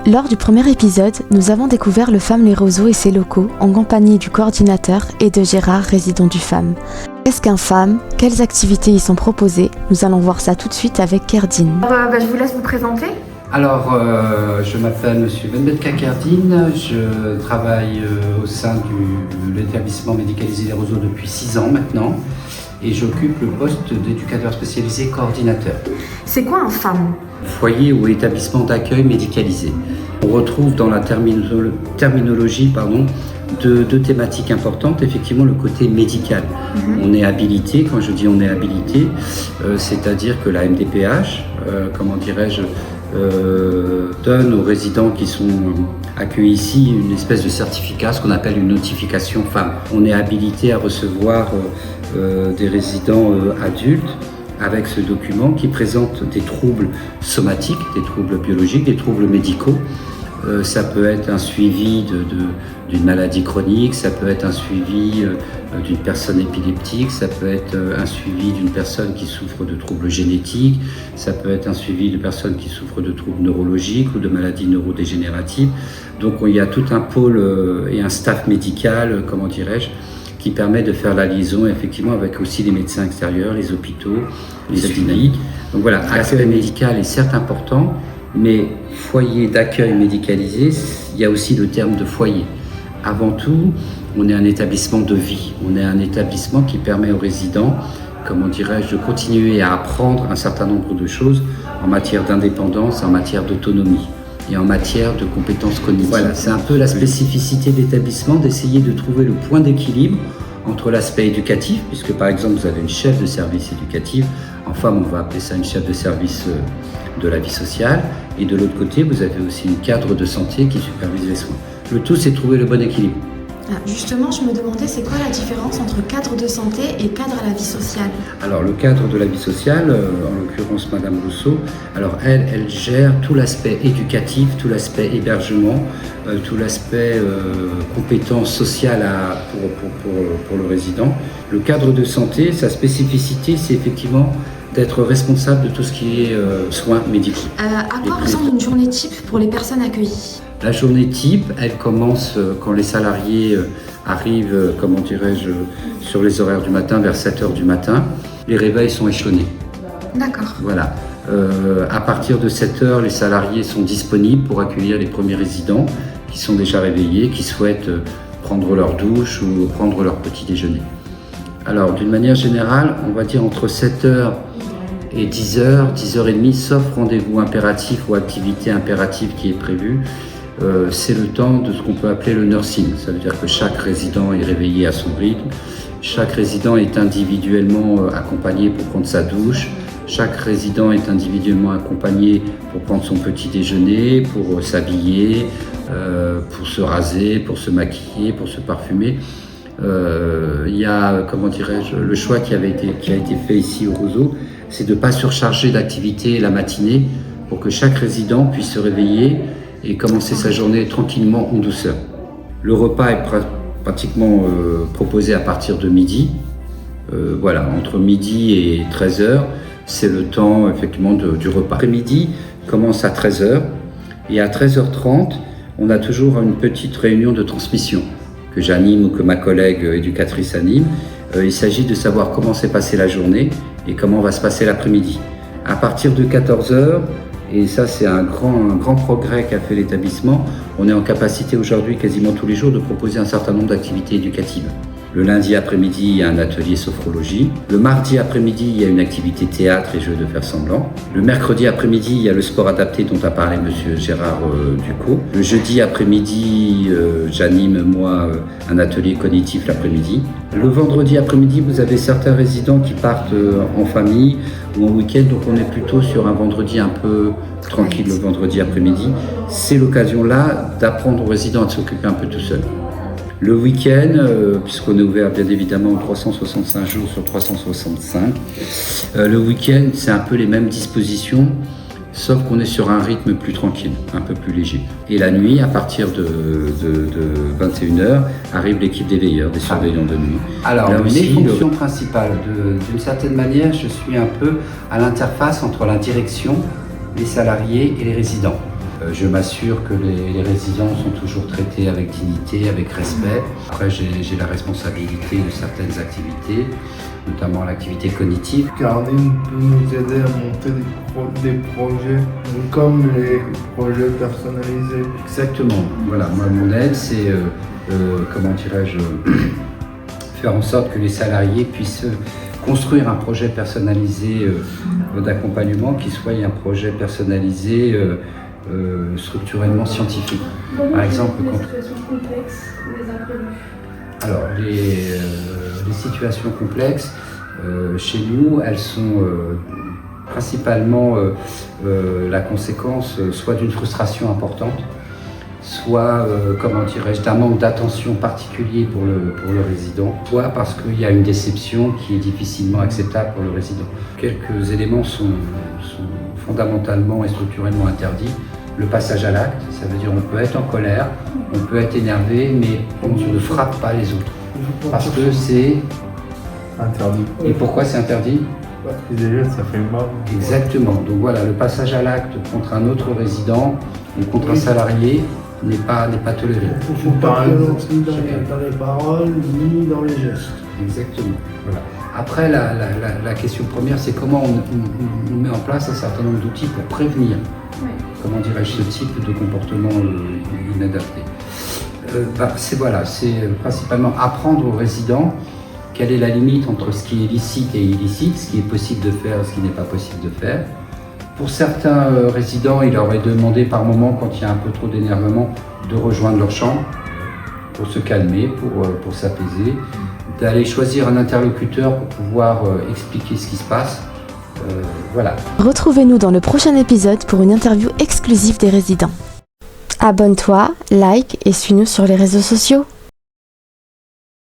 Lors du premier épisode, nous avons découvert le FAM Les Roseaux et ses locaux en compagnie du coordinateur et de Gérard, résident du FAM. Qu'est-ce qu'un FAM? Quelles activités y sont proposées? Nous allons voir ça tout de suite avec Kerdine. Je vous laisse vous présenter. Alors, je m'appelle Monsieur Benbetka Kerdine, je travaille au sein de l'établissement médicalisé Les Roseaux depuis 6 ans maintenant et j'occupe le poste d'éducateur spécialisé coordinateur. C'est quoi un FAM? Foyer ou établissement d'accueil médicalisé. On retrouve dans la terminologie deux thématiques importantes, effectivement le côté médical. On est habilité, quand je dis on est habilité, c'est-à-dire que la MDPH, donne aux résidents qui sont accueillis ici une espèce de certificat, ce qu'on appelle une notification FAM. On est habilité à recevoir des résidents adultes avec ce document qui présente des troubles somatiques, des troubles biologiques, des troubles médicaux. Ça peut être un suivi d'une maladie chronique, ça peut être un suivi d'une personne épileptique, ça peut être un suivi d'une personne qui souffre de troubles génétiques, ça peut être un suivi de personnes qui souffrent de troubles neurologiques ou de maladies neurodégénératives. Donc il y a tout un pôle et un staff médical, qui permet de faire la liaison effectivement avec aussi les médecins extérieurs, les hôpitaux, les cliniques. Donc voilà, l'aspect médical est certes important, mais foyer d'accueil médicalisé, il y a aussi le terme de foyer. Avant tout, on est un établissement de vie, on est un établissement qui permet aux résidents, de continuer à apprendre un certain nombre de choses en matière d'indépendance, en matière d'autonomie et en matière de compétences cognitives. Voilà, c'est un peu la spécificité de l'établissement, d'essayer de trouver le point d'équilibre entre l'aspect éducatif, puisque par exemple vous avez une chef de service éducative, en FAM on va appeler ça une chef de service de la vie sociale, et de l'autre côté vous avez aussi une cadre de santé qui supervise les soins. Le tout c'est de trouver le bon équilibre. Justement, je me demandais, c'est quoi la différence entre cadre de santé et cadre à la vie sociale? Alors, le cadre de la vie sociale, en l'occurrence Madame Rousseau, alors elle gère tout l'aspect éducatif, tout l'aspect hébergement, tout l'aspect compétences sociales pour le résident. Le cadre de santé, sa spécificité, c'est effectivement d'être responsable de tout ce qui est soins médicaux. À quoi ressemble une journée type pour les personnes accueillies? La journée type, elle commence quand les salariés arrivent, sur les horaires du matin, vers 7h du matin. Les réveils sont échelonnés. D'accord. Voilà. À partir de 7h, les salariés sont disponibles pour accueillir les premiers résidents qui sont déjà réveillés, qui souhaitent prendre leur douche ou prendre leur petit déjeuner. Alors, d'une manière générale, on va dire entre 7h et 10h, 10h30, sauf rendez-vous impératif ou activité impérative qui est prévue, c'est le temps de ce qu'on peut appeler le nursing. Ça veut dire que chaque résident est réveillé à son rythme, chaque résident est individuellement accompagné pour prendre sa douche, chaque résident est individuellement accompagné pour prendre son petit déjeuner, pour s'habiller, pour se raser, pour se maquiller, pour se parfumer. Il y a, le choix qui a été fait ici au Roseau, c'est de ne pas surcharger d'activités la matinée pour que chaque résident puisse se réveiller et commencer sa journée tranquillement en douceur. Le repas est pratiquement proposé à partir de midi. Entre midi et 13h, c'est le temps effectivement du repas. Après-midi commence à 13h et à 13h30, on a toujours une petite réunion de transmission que j'anime ou que ma collègue éducatrice anime. Il s'agit de savoir comment s'est passée la journée et comment va se passer l'après-midi. À partir de 14h, et ça c'est un grand progrès qu'a fait l'établissement, on est en capacité aujourd'hui quasiment tous les jours de proposer un certain nombre d'activités éducatives. Le lundi après-midi, il y a un atelier sophrologie. Le mardi après-midi, il y a une activité théâtre et jeux de faire semblant. Le mercredi après-midi, il y a le sport adapté dont a parlé Monsieur Gérard Ducot. Le jeudi après-midi, j'anime moi un atelier cognitif l'après-midi. Le vendredi après-midi, vous avez certains résidents qui partent en famille ou en week-end, donc on est plutôt sur un vendredi un peu tranquille le vendredi après-midi. C'est l'occasion là d'apprendre aux résidents à s'occuper un peu tout seul. Le week-end, puisqu'on est ouvert bien évidemment 365 jours sur 365, le week-end c'est un peu les mêmes dispositions, sauf qu'on est sur un rythme plus tranquille, un peu plus léger. Et la nuit, à partir de 21h, arrive l'équipe des veilleurs, des surveillants de nuit. Alors, là aussi, les fonctions principales, d'une certaine manière, je suis un peu à l'interface entre la direction, les salariés et les résidents. Je m'assure que les résidents sont toujours traités avec dignité, avec respect. Après, j'ai la responsabilité de certaines activités, notamment l'activité cognitive. Cardine peut nous aider à monter des projets comme les projets personnalisés. Exactement. Voilà, moi, mon aide, c'est, faire en sorte que les salariés puissent construire un projet personnalisé d'accompagnement qui soit un projet personnalisé structurellement scientifique. Par exemple, les situations complexes ou les imprévus. Alors, les situations complexes, chez nous, elles sont principalement la conséquence soit d'une frustration importante, soit d'un manque d'attention particulier pour le résident, soit parce qu'il y a une déception qui est difficilement acceptable pour le résident. Quelques éléments sont fondamentalement et structurellement interdits. Le passage à l'acte, ça veut dire on peut être en colère, on peut être énervé, mais on ne frappe pas les autres. Parce que c'est interdit. Et pourquoi c'est interdit? Parce que déjà ça fait mal. Exactement. Donc voilà, le passage à l'acte contre un autre résident ou contre un salarié n'est pas toléré. Il ne faut pas violence ni dans les paroles, ni dans les gestes. Exactement. Voilà. Après, la question première, c'est comment on met en place un certain nombre d'outils pour prévenir, comment dirais-je, ce type de comportement inadapté. C'est principalement apprendre aux résidents quelle est la limite entre ce qui est licite et illicite, ce qui est possible de faire et ce qui n'est pas possible de faire. Pour certains résidents, il leur est demandé par moment, quand il y a un peu trop d'énervement, de rejoindre leur chambre pour se calmer, pour s'apaiser, d'aller choisir un interlocuteur pour pouvoir expliquer ce qui se passe. Voilà. Retrouvez-nous dans le prochain épisode pour une interview exclusive des résidents. Abonne-toi, like et suis-nous sur les réseaux sociaux.